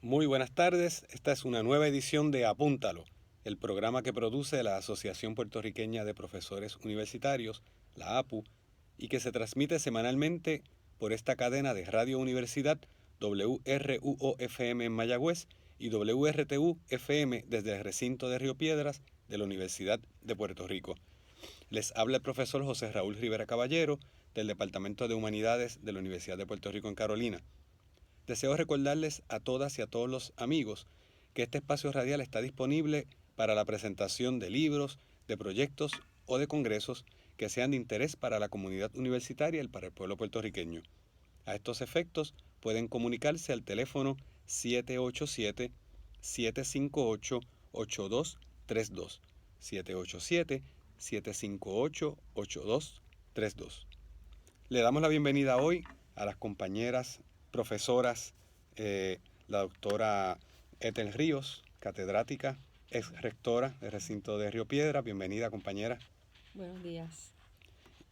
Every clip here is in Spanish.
Muy buenas tardes, esta es una nueva edición de Apúntalo, el programa que produce la Asociación Puertorriqueña de Profesores Universitarios, la APU, y que se transmite semanalmente por esta cadena de Radio Universidad WRUO-FM en Mayagüez y WRTU-FM desde el recinto de Río Piedras de la Universidad de Puerto Rico. Les habla el profesor José Raúl Rivera Caballero del Departamento de Humanidades de la Universidad de Puerto Rico en Carolina. Deseo recordarles a todas y a todos los amigos que este espacio radial está disponible para la presentación de libros, de proyectos o de congresos que sean de interés para la comunidad universitaria y para el pueblo puertorriqueño. A estos efectos pueden comunicarse al teléfono 787-758-8232, 787-758-8232. Le damos la bienvenida hoy a las compañeras profesoras, la doctora Ethel Ríos, catedrática, ex rectora del recinto de Río Piedra. Bienvenida, compañera. Buenos días.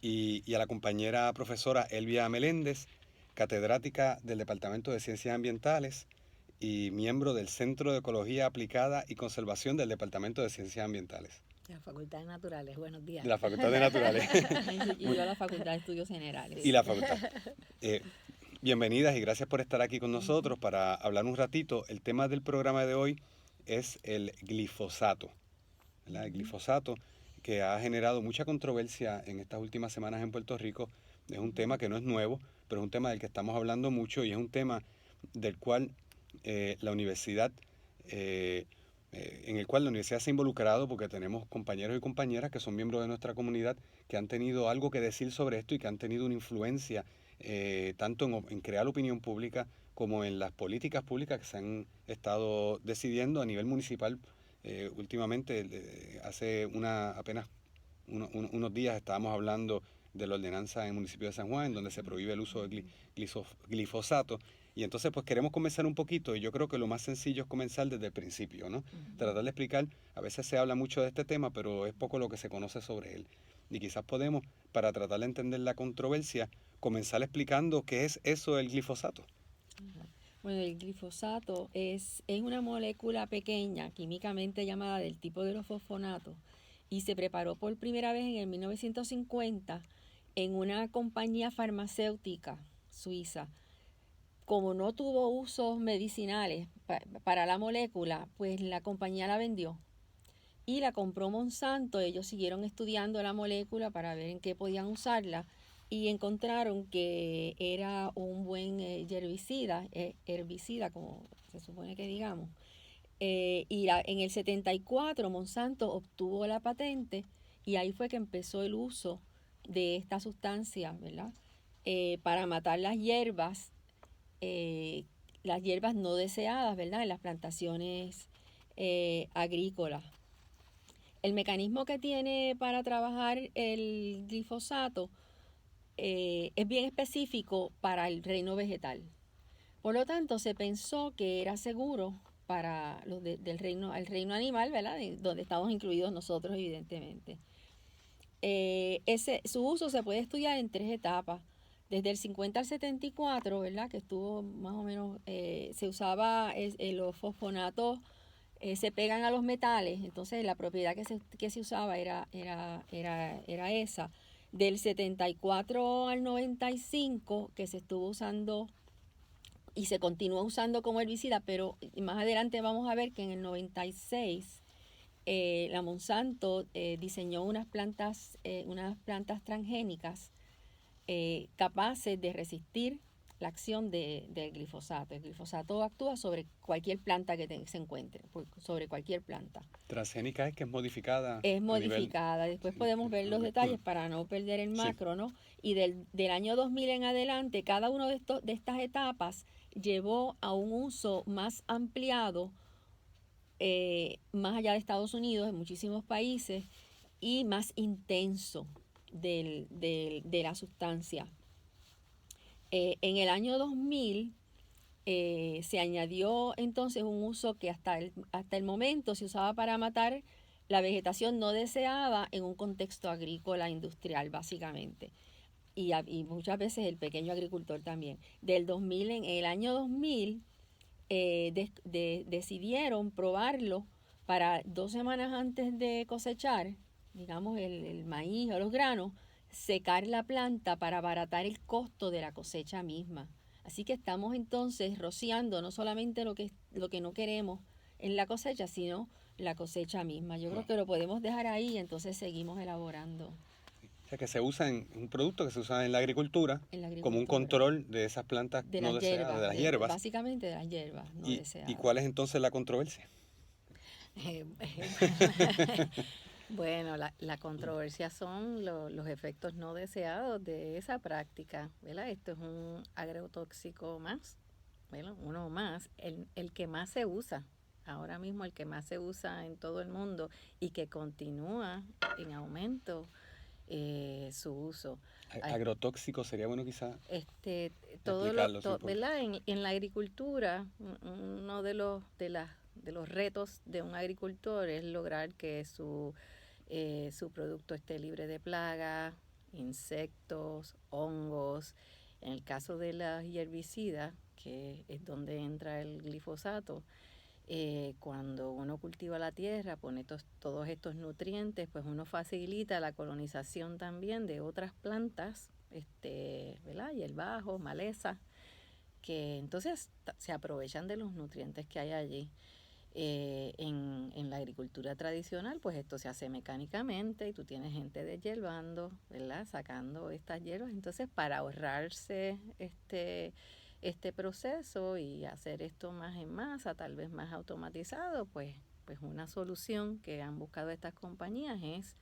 Y a la compañera profesora Elvia Meléndez, catedrática del Departamento de Ciencias Ambientales y miembro del Centro de Ecología Aplicada y Conservación del Departamento de Ciencias Ambientales. De la Facultad de Naturales, buenos días. De la Facultad de Naturales. Y yo a la Facultad de Estudios Generales. Y la facultad. Bienvenidas y gracias por estar aquí con nosotros para hablar un ratito. El tema del programa de hoy es el glifosato, ¿verdad? El glifosato, que ha generado mucha controversia en estas últimas semanas en Puerto Rico. Es un tema que no es nuevo, pero es un tema del que estamos hablando mucho y es un tema del cual la universidad, en el cual la universidad se ha involucrado porque tenemos compañeros y compañeras que son miembros de nuestra comunidad que han tenido algo que decir sobre esto y que han tenido una influencia tanto en crear opinión pública como en las políticas públicas que se han estado decidiendo a nivel municipal. Últimamente, hace apenas unos días estábamos hablando de la ordenanza en el municipio de San Juan, en donde se prohíbe el uso de glifosato. Y entonces pues queremos comenzar un poquito, y yo creo que lo más sencillo es comenzar desde el principio, ¿no? Tratar de explicar, a veces se habla mucho de este tema, pero es poco lo que se conoce sobre él. Y quizás podemos, para tratar de entender la controversia, comenzar explicando qué es eso del glifosato. Bueno, el glifosato es una molécula pequeña, químicamente llamada del tipo de los fosfonatos, y se preparó por primera vez en el 1950 en una compañía farmacéutica suiza. Como no tuvo usos medicinales para la molécula, pues la compañía la vendió y la compró Monsanto. Ellos siguieron estudiando la molécula para ver en qué podían usarla y encontraron que era un buen herbicida, como se supone que digamos. En el 74 Monsanto obtuvo la patente y ahí fue que empezó el uso de esta sustancia, ¿verdad? Para matar las hierbas no deseadas, ¿verdad? En las plantaciones agrícolas. El mecanismo que tiene para trabajar el glifosato es bien específico para el reino vegetal. Por lo tanto, se pensó que era seguro para los del reino, el reino animal, ¿verdad? Donde estamos incluidos nosotros, evidentemente. Su uso se puede estudiar en 3 etapas. Desde el 50 al 74, ¿verdad? Que estuvo más o menos, se usaba los fosfonatos, se pegan a los metales, entonces la propiedad que se usaba era esa. Del 74 al 95, que se estuvo usando y se continúa usando como herbicida, pero más adelante vamos a ver que en el 96 la Monsanto diseñó unas plantas transgénicas capaces de resistir la acción del glifosato. El glifosato actúa sobre cualquier planta que se encuentre, sobre cualquier planta. Transgénica es que es modificada. Es modificada. Después podemos ver los detalles para no perder el macro, ¿no? Y del año 2000 en adelante, cada una de estas etapas llevó a un uso más ampliado, más allá de Estados Unidos, en muchísimos países, y más intenso de la sustancia. En el año 2000 se añadió entonces un uso que hasta el momento se usaba para matar la vegetación no deseada en un contexto agrícola industrial, básicamente. Y muchas veces el pequeño agricultor también. En el año 2000 decidieron probarlo para 2 semanas antes de cosechar, digamos, el maíz o los granos, secar la planta para abaratar el costo de la cosecha misma. Así que estamos entonces rociando no solamente lo que no queremos en la cosecha, sino la cosecha misma. Yo creo que lo podemos dejar ahí y entonces seguimos elaborando. O sea, que se usa un producto que se usa en la agricultura como un agricultura. control de esas plantas De no las deseadas, hierbas, de las hierbas. básicamente de las hierbas no ¿Y deseadas. cuál es entonces la controversia? Bueno, la controversia son los efectos no deseados de esa práctica, ¿verdad? Esto es un agrotóxico más, bueno, uno más, el que más se usa, ahora mismo el que más se usa en todo el mundo y que continúa en aumento su uso. Agrotóxico sería bueno quizá Todo explicarlo. Sí, ¿verdad? En la agricultura, uno de los retos de un agricultor es lograr que su producto esté libre de plagas, insectos, hongos. En el caso de las herbicidas, que es donde entra el glifosato, cuando uno cultiva la tierra, pone todos estos nutrientes, pues uno facilita la colonización también de otras plantas, ¿verdad? Hierbajos, maleza, que entonces se aprovechan de los nutrientes que hay allí. En la agricultura tradicional, pues esto se hace mecánicamente y tú tienes gente deshierbando, ¿verdad? Sacando estas hierbas. Entonces, para ahorrarse este proceso y hacer esto más en masa, tal vez más automatizado, pues una solución que han buscado estas compañías es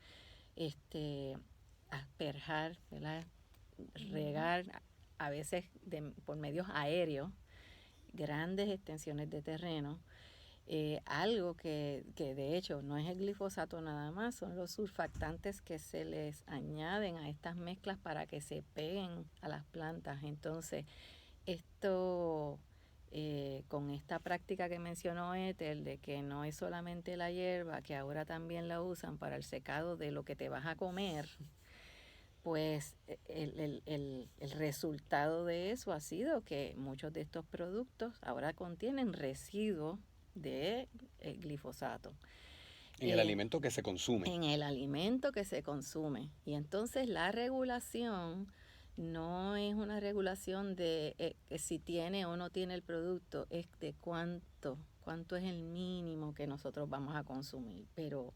asperjar, ¿verdad? Regar, a veces por medios aéreos, grandes extensiones de terreno. Algo que de hecho no es el glifosato nada más, son los surfactantes que se les añaden a estas mezclas para que se peguen a las plantas. Entonces, esto con esta práctica que mencionó Ethel, de que no es solamente la hierba, que ahora también la usan para el secado de lo que te vas a comer, pues el resultado de eso ha sido que muchos de estos productos ahora contienen residuos de glifosato. En el alimento que se consume. En el alimento que se consume. Y entonces la regulación no es una regulación de si tiene o no tiene el producto, es de cuánto es el mínimo que nosotros vamos a consumir. Pero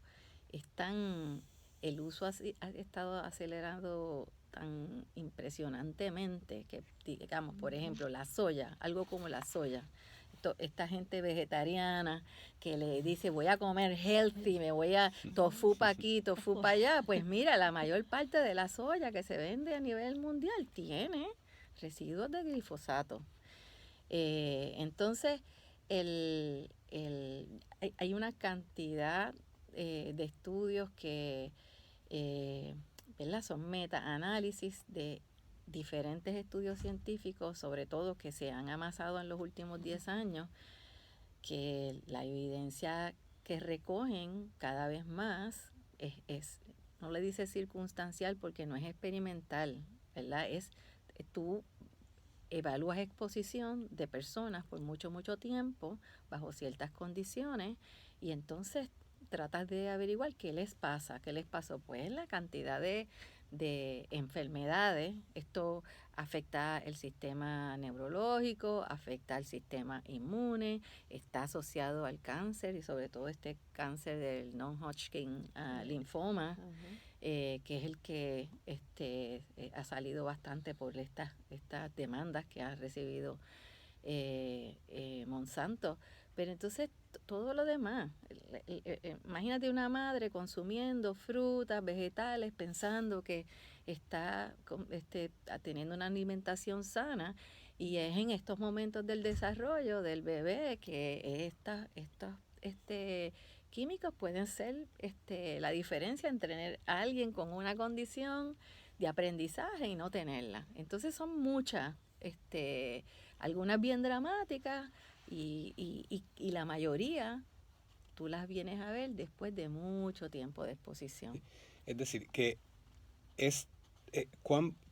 el uso ha estado acelerado tan impresionantemente que, digamos, por ejemplo, la soya, algo como la soya. Esta gente vegetariana que le dice voy a comer healthy, me voy a tofu para aquí, tofu para allá, pues mira, la mayor parte de la soya que se vende a nivel mundial tiene residuos de glifosato. Entonces, hay una cantidad de estudios que ¿verdad? Son meta-análisis de diferentes estudios científicos, sobre todo que se han amasado en los últimos 10 años, que la evidencia que recogen cada vez más no le dice circunstancial porque no es experimental, ¿verdad? Tú evalúas exposición de personas por mucho tiempo, bajo ciertas condiciones, y entonces tratas de averiguar qué les pasa, qué les pasó. Pues la cantidad de enfermedades, esto afecta el sistema neurológico, afecta el sistema inmune, está asociado al cáncer y sobre todo este cáncer del non-Hodgkin linfoma, que es el que ha salido bastante por estas demandas que ha recibido Monsanto. Pero entonces todo lo demás, imagínate una madre consumiendo frutas, vegetales, pensando que está teniendo una alimentación sana, y es en estos momentos del desarrollo del bebé que estos químicos pueden ser la diferencia entre tener a alguien con una condición de aprendizaje y no tenerla. Entonces son muchas, algunas bien dramáticas, y la mayoría tú las vienes a ver después de mucho tiempo de exposición. Es decir, que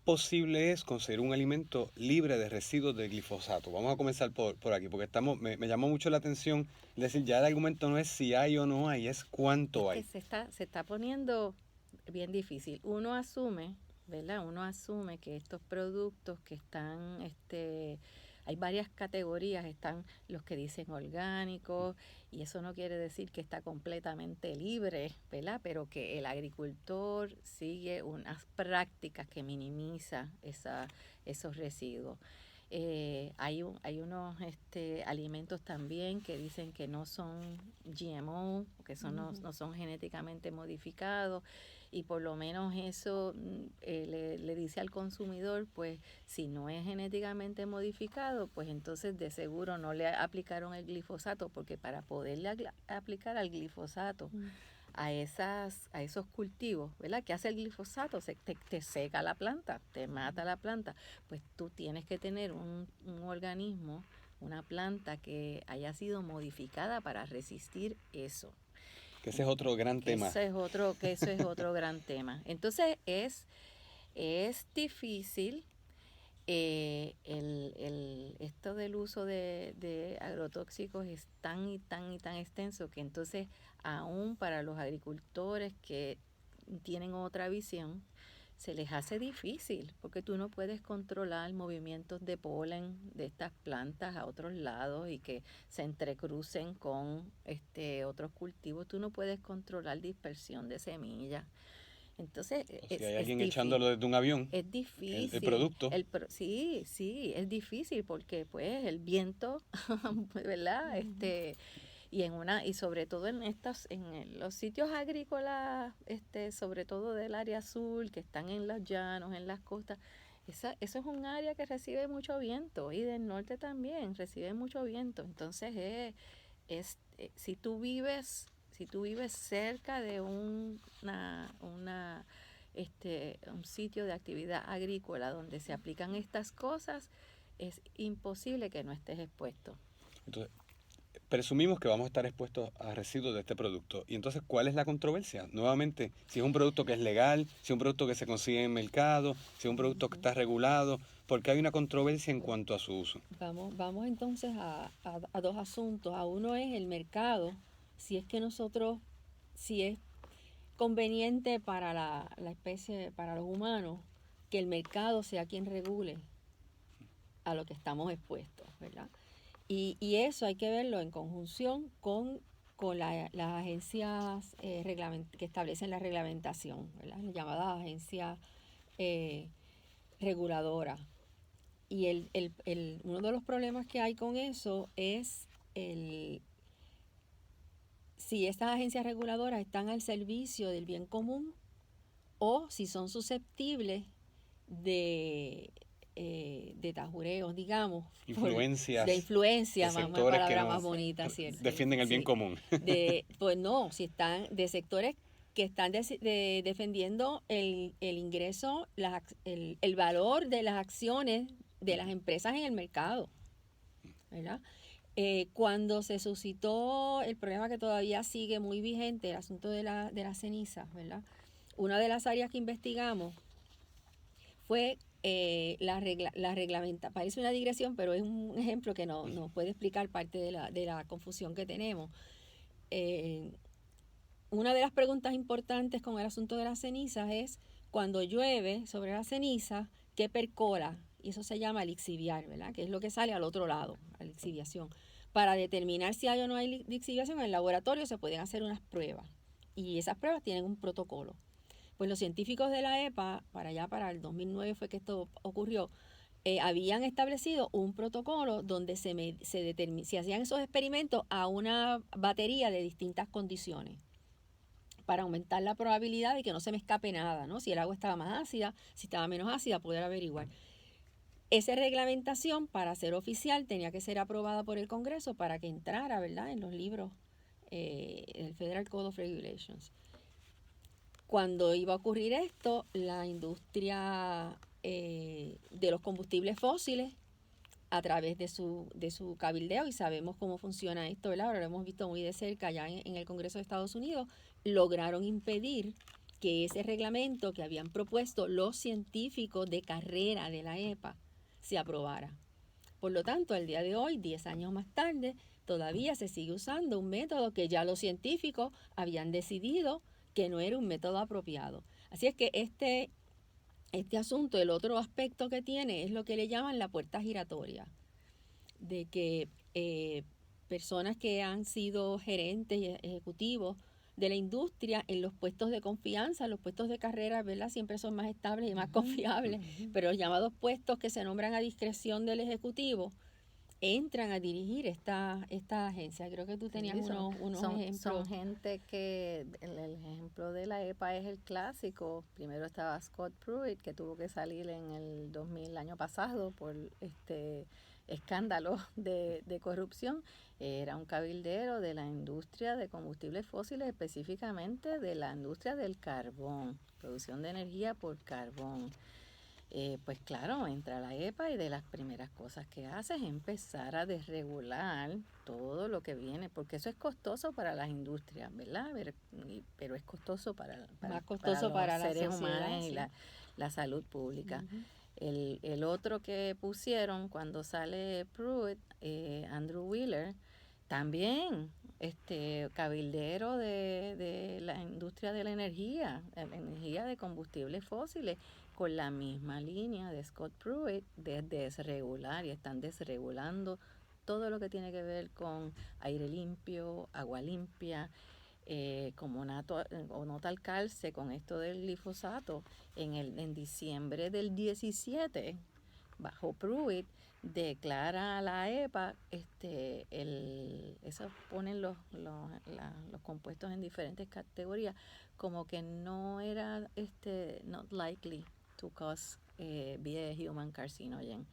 posible es conseguir un alimento libre de residuos de glifosato? Vamos a comenzar por aquí, porque me llamó mucho la atención decir, ya el argumento no es si hay o no hay, es cuánto hay. Es que se está poniendo bien difícil. Uno asume, ¿verdad? Uno asume que estos productos que están, hay varias categorías, están los que dicen orgánicos, y eso no quiere decir que está completamente libre, ¿verdad? Pero que el agricultor sigue unas prácticas que minimiza esos residuos. Hay unos alimentos también que dicen que no son GMO, que no son genéticamente modificados, y por lo menos eso le dice al consumidor, pues si no es genéticamente modificado, pues entonces de seguro no le aplicaron el glifosato, porque para poderle aplicar al glifosato a esos cultivos, ¿verdad? ¿Qué hace el glifosato? Te seca la planta, te mata la planta. Pues tú tienes que tener un organismo, una planta que haya sido modificada para resistir eso. Que ese es otro gran tema. Eso es otro gran tema. Entonces es difícil esto del uso de agrotóxicos es tan y tan y tan extenso que entonces aún para los agricultores que tienen otra visión se les hace difícil porque tú no puedes controlar movimientos de polen de estas plantas a otros lados y que se entrecrucen con otros cultivos. Tú no puedes controlar dispersión de semillas. Entonces, si hay alguien echándolo desde un avión, es difícil. El producto. Sí, es difícil porque pues el viento, ¿verdad? Y sobre todo en los sitios agrícolas, sobre todo del área azul, que están en los llanos, en las costas, eso es un área que recibe mucho viento, y del norte también recibe mucho viento. Entonces si tú vives cerca de un sitio de actividad agrícola donde se aplican estas cosas, es imposible que no estés expuesto. Entonces, presumimos que vamos a estar expuestos a residuos de este producto. Y entonces, ¿cuál es la controversia? Nuevamente, si es un producto que es legal, si es un producto que se consigue en el mercado, si es un producto que está regulado, porque hay una controversia en cuanto a su uso. Vamos entonces a dos asuntos. A uno es el mercado, si es conveniente para la especie, para los humanos, que el mercado sea quien regule a lo que estamos expuestos, ¿verdad? Y eso hay que verlo en conjunción con las agencias que establecen la reglamentación, ¿verdad? Las llamadas agencias reguladoras. Y uno de los problemas que hay con eso es si estas agencias reguladoras están al servicio del bien común o si son susceptibles de tajureos, digamos. Influencias. De influencias, de una sectores palabra que más bonita, ¿cierto? Defienden el bien común. Pues no, si están de sectores que están defendiendo el ingreso, el valor de las acciones de las empresas en el mercado, ¿verdad? Cuando se suscitó el problema que todavía sigue muy vigente, el asunto de las cenizas, ¿verdad? Una de las áreas que investigamos fue la reglamentación. Parece una digresión, pero es un ejemplo que nos puede explicar parte de la confusión que tenemos. Una de las preguntas importantes con el asunto de las cenizas es, cuando llueve sobre la ceniza, ¿qué percola? Y eso se llama lixiviar, ¿verdad? Que es lo que sale al otro lado, la lixiviación. Para determinar si hay o no hay lixiviación, en el laboratorio se pueden hacer unas pruebas. Y esas pruebas tienen un protocolo. Pues los científicos de la EPA, para el 2009 fue que esto ocurrió, habían establecido un protocolo donde se hacían esos experimentos a una batería de distintas condiciones para aumentar la probabilidad de que no se me escape nada, ¿no? Si el agua estaba más ácida, si estaba menos ácida, poder averiguar. Esa reglamentación, para ser oficial, tenía que ser aprobada por el Congreso para que entrara, ¿verdad?, en los libros del Federal Code of Regulations. Cuando iba a ocurrir esto, la industria de los combustibles fósiles, a través de su cabildeo, y sabemos cómo funciona esto, ¿verdad? Ahora lo hemos visto muy de cerca ya en el Congreso de Estados Unidos, lograron impedir que ese reglamento que habían propuesto los científicos de carrera de la EPA se aprobara. Por lo tanto, al día de hoy, 10 años más tarde, todavía se sigue usando un método que ya los científicos habían decidido que no era un método apropiado. Así es que este asunto, el otro aspecto que tiene es lo que le llaman la puerta giratoria, de que personas que han sido gerentes y ejecutivos de la industria en los puestos de confianza, los puestos de carrera, ¿verdad? Siempre son más estables y más confiables, pero los llamados puestos que se nombran a discreción del ejecutivo entran a dirigir esta agencia. Creo que tú tenías unos ejemplos. Son gente que, el ejemplo de la EPA es el clásico. Primero estaba Scott Pruitt, que tuvo que salir en el 2000, el año pasado, por escándalo de corrupción. Era un cabildero de la industria de combustibles fósiles, específicamente de la industria del carbón, producción de energía por carbón. Pues claro, entra la EPA y de las primeras cosas que hace es empezar a desregular todo lo que viene, porque eso es costoso para las industrias, ¿verdad? Pero es costoso para los seres humanos y la salud pública. El otro que pusieron cuando sale Pruitt, Andrew Wheeler, también cabildero de la industria de la energía de combustibles fósiles, con la misma línea de Scott Pruitt de desregular, y están desregulando todo lo que tiene que ver con aire limpio, agua limpia, como no talcarse con esto del glifosato. En diciembre del 17, bajo Pruitt, declara a la EPA, eso ponen los compuestos en diferentes categorías, como que no era not likely to cause be a human carcinogen.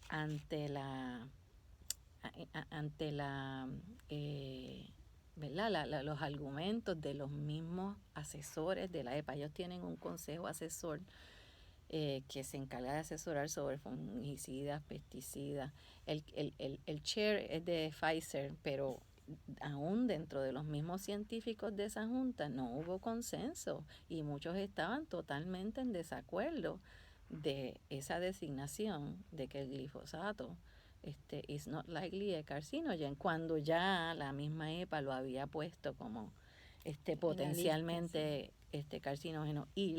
Ante la ¿verdad? Los argumentos de los mismos asesores de la EPA. Ellos tienen un consejo asesor que se encarga de asesorar sobre fungicidas, pesticidas. El chair es de Pfizer, pero aún dentro de los mismos científicos de esa junta no hubo consenso y muchos estaban totalmente en desacuerdo de esa designación de que el glifosato is not likely a carcinogen, cuando ya la misma EPA lo había puesto como potencialmente carcinógeno, y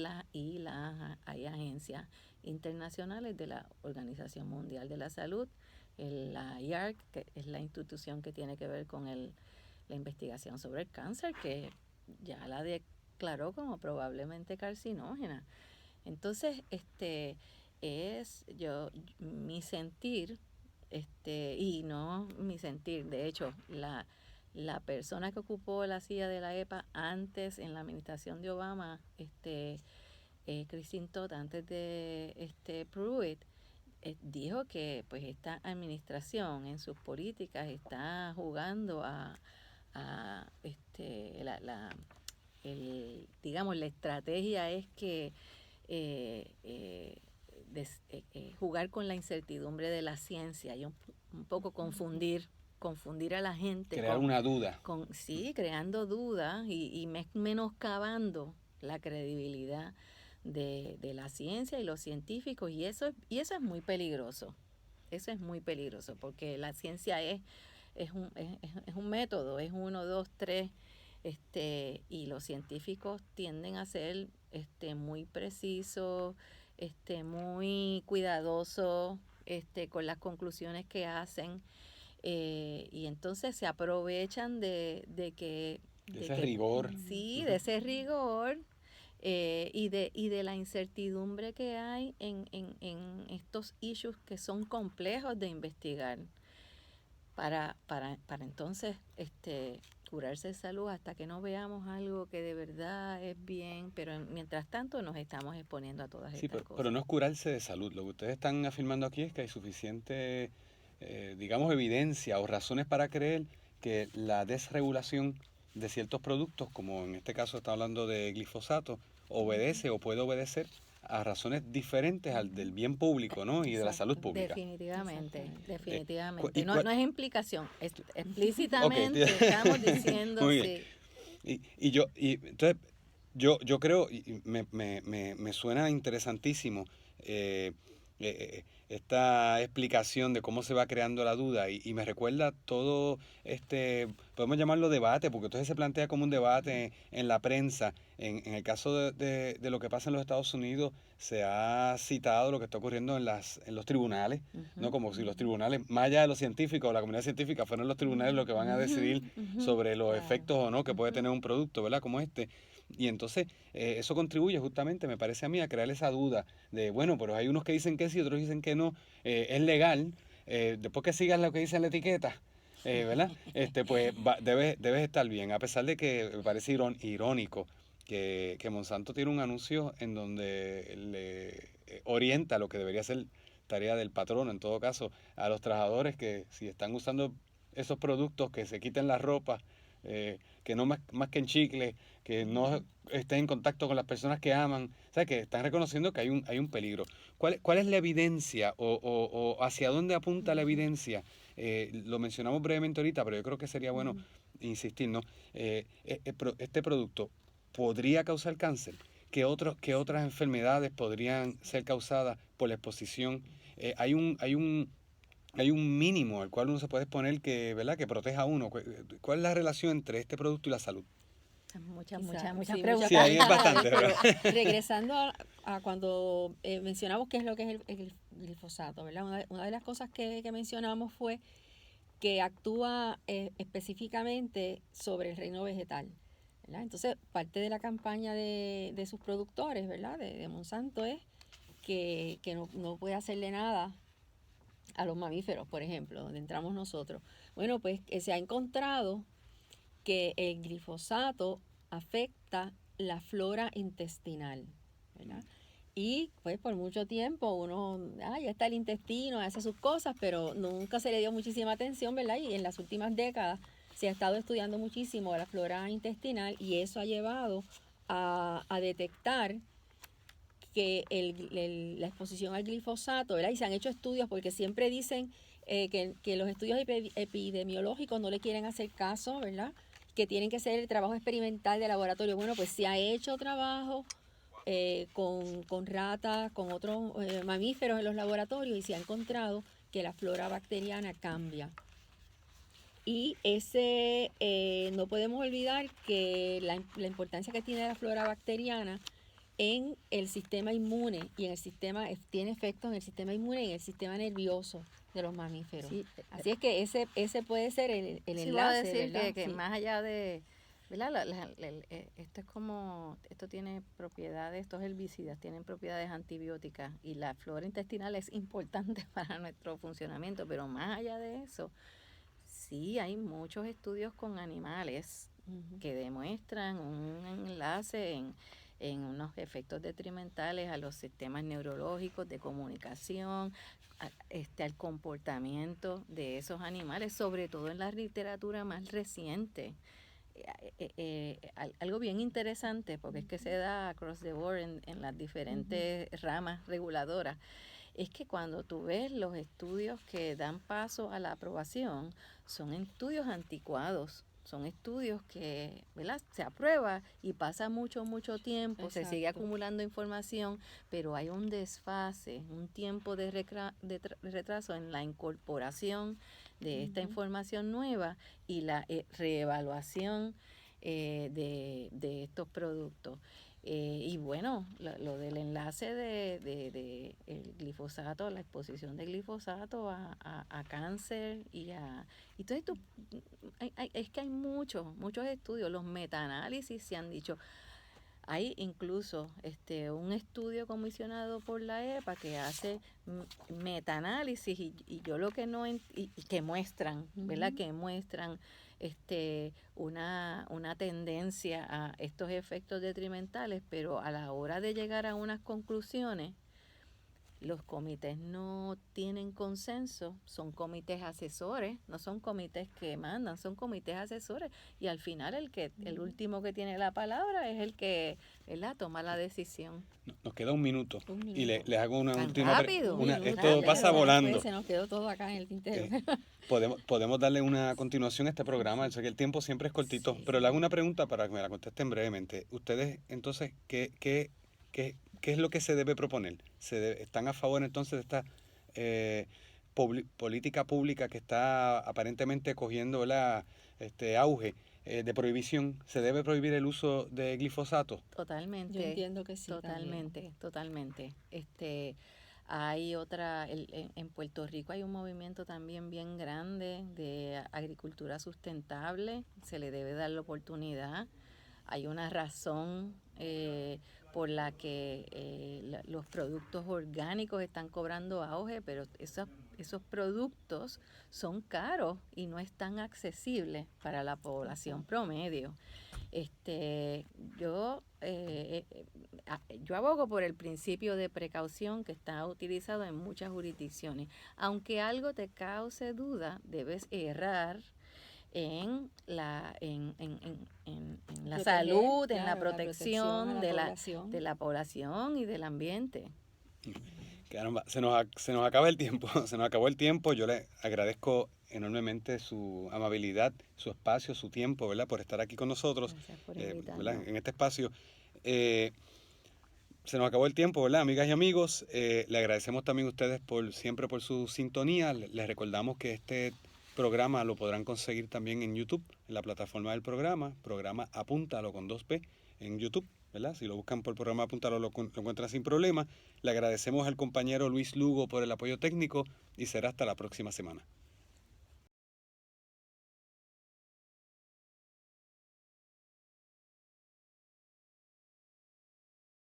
hay agencias internacionales de la Organización Mundial de la Salud, la IARC, que es la institución que tiene que ver con la investigación sobre el cáncer, que ya la declaró como probablemente carcinógena. Entonces, mi sentir, y no mi sentir, de hecho, la persona que ocupó la silla de la EPA antes, en la administración de Obama, Christine Todd, antes de Pruitt, dijo que pues esta administración en sus políticas está jugando digamos, la estrategia es que jugar con la incertidumbre de la ciencia y un poco confundir a la gente. Crear una duda. Sí, creando dudas y menoscabando la credibilidad de la ciencia y los científicos, y eso es muy peligroso. Eso es muy peligroso, porque la ciencia es un método, es 1, 2, 3, y los científicos tienden a ser muy precisos, muy cuidadosos con las conclusiones que hacen, y entonces se aprovechan de ese rigor. Sí, de ese rigor. Y de la incertidumbre que hay en estos issues que son complejos de investigar, para entonces curarse de salud hasta que no veamos algo que de verdad es bien, pero mientras tanto nos estamos exponiendo a todas estas cosas. Pero no es curarse de salud. Lo que ustedes están afirmando aquí es que hay suficiente, digamos, evidencia o razones para creer que la desregulación de ciertos productos, como en este caso está hablando de glifosato, obedece o puede obedecer a razones diferentes al del bien público, ¿no? Y de la salud pública. Definitivamente. No es implicación, explícitamente estamos diciendo. Muy bien. Y entonces, Yo creo, y me suena interesantísimo eh, esta explicación de cómo se va creando la duda y me recuerda todo podemos llamarlo debate, porque entonces se plantea como un debate en la prensa. En el caso de lo que pasa en los Estados Unidos, se ha citado lo que está ocurriendo en los tribunales, ¿no? Como si los tribunales, más allá de los científicos o la comunidad científica, fueron los tribunales los que van a decidir sobre los Claro. efectos o no que puede tener un producto, ¿verdad? Como este. Y entonces eso contribuye justamente, me parece a mí, a crear esa duda de, bueno, pero hay unos que dicen que sí, otros dicen que no, es legal, después que sigas lo que dice en la etiqueta, ¿verdad? Pues debes estar bien, a pesar de que me parece irónico que Monsanto tiene un anuncio en donde le orienta lo que debería ser tarea del patrono, en todo caso, a los trabajadores que si están usando esos productos, que se quiten la ropa, que no más que en chicle, que no estén en contacto con las personas que aman, o sea, que están reconociendo que hay un peligro. ¿Cuál es la evidencia o hacia dónde apunta la evidencia? Lo mencionamos brevemente ahorita, pero yo creo que sería bueno insistir, ¿no? Este producto podría causar cáncer. ¿Qué otras enfermedades podrían ser causadas por la exposición? Hay un mínimo al cual uno se puede exponer que, ¿verdad? Que proteja a uno. ¿Cuál es la relación entre este producto y la salud? Muchas, Quizá, muchas sí, preguntas. Sí, ahí es preguntas a la bastante, vez, ¿verdad? pero regresando a cuando mencionamos qué es lo que es el glifosato, ¿verdad? Una de las cosas que mencionamos fue que actúa específicamente sobre el reino vegetal, ¿verdad? Entonces, parte de la campaña de sus productores, ¿verdad? De Monsanto es que no puede hacerle nada a los mamíferos, por ejemplo, donde entramos nosotros. Bueno, pues se ha encontrado que el glifosato afecta la flora intestinal, ¿verdad? Y pues por mucho tiempo uno, ya está el intestino, hace sus cosas, pero nunca se le dio muchísima atención, ¿verdad? Y en las últimas décadas se ha estado estudiando muchísimo la flora intestinal y eso ha llevado a detectar que la exposición al glifosato, ¿verdad? Y se han hecho estudios porque siempre dicen que los estudios epidemiológicos no le quieren hacer caso, ¿verdad? Que tienen que ser el trabajo experimental de laboratorio. Bueno, pues se ha hecho trabajo con ratas, con otros mamíferos en los laboratorios y se ha encontrado que la flora bacteriana cambia. Y no podemos olvidar que la importancia que tiene la flora bacteriana en el sistema inmune y tiene efectos en el sistema inmune y en el sistema nervioso de los mamíferos. Sí, Así es que ese puede ser el sí, voy a enlace, decir ¿verdad? que Sí. más allá de, ¿verdad? Esto es como, esto tiene propiedades, estos herbicidas tienen propiedades antibióticas y la flora intestinal es importante para nuestro funcionamiento, pero más allá de eso, sí hay muchos estudios con animales que demuestran un enlace en unos efectos detrimentales a los sistemas neurológicos, de comunicación, al comportamiento de esos animales, sobre todo en la literatura más reciente. Algo bien interesante, porque es que se da across the board en las diferentes ramas reguladoras, es que cuando tú ves los estudios que dan paso a la aprobación, son estudios anticuados, son estudios que, ¿verdad?, se aprueba y pasa mucho tiempo, se sigue Exacto. acumulando información, pero hay un desfase, un tiempo de retraso en la incorporación de esta información nueva y la reevaluación de estos productos. Y bueno, lo del enlace de el glifosato, la exposición de glifosato a cáncer y entonces es que hay muchos estudios, los metaanálisis se han dicho. Hay incluso un estudio comisionado por la EPA que hace metaanálisis y yo lo que no y que muestran, ¿verdad? Que muestran una tendencia a estos efectos detrimentales, pero a la hora de llegar a unas conclusiones los comités no tienen consenso, son comités asesores, no son comités que mandan, son comités asesores, y al final el último que tiene la palabra es el que, ¿verdad?, toma la decisión. Nos queda un minuto. Y les hago una Tan última rápido. esto pasa volando. Pues se nos quedó todo acá en el tintero. Podemos darle una continuación a este programa. Sé que el tiempo siempre es cortito, pero le hago una pregunta para que me la contesten brevemente. Ustedes, entonces, ¿qué es lo que se debe proponer? ¿Están a favor entonces de esta política pública que está aparentemente cogiendo, ¿verdad?, auge de prohibición? ¿Se debe prohibir el uso de glifosato? Totalmente. Yo entiendo que sí. Totalmente. Hay en Puerto Rico hay un movimiento también bien grande de agricultura sustentable, se le debe dar la oportunidad. Hay una razón por la que los productos orgánicos están cobrando auge, pero esos productos son caros y no es tan accesible para la población promedio. Yo abogo por el principio de precaución que está utilizado en muchas jurisdicciones. Aunque algo te cause duda, debes errar en la salud, en la protección de la población y del ambiente. Caramba, se nos acaba el tiempo, se nos acabó el tiempo. Yo le agradezco enormemente su amabilidad, su espacio, su tiempo, ¿verdad?, por estar aquí con nosotros. Gracias por ¿verdad?, en este espacio. Se nos acabó el tiempo, ¿verdad?, amigas y amigos. Le agradecemos también a ustedes siempre por su sintonía. Les recordamos que este programa lo podrán conseguir también en YouTube, en la plataforma del programa Apúntalo con 2P en YouTube, ¿verdad? Si lo buscan por programa Apúntalo lo encuentran sin problema. Le agradecemos al compañero Luis Lugo por el apoyo técnico y será hasta la próxima semana.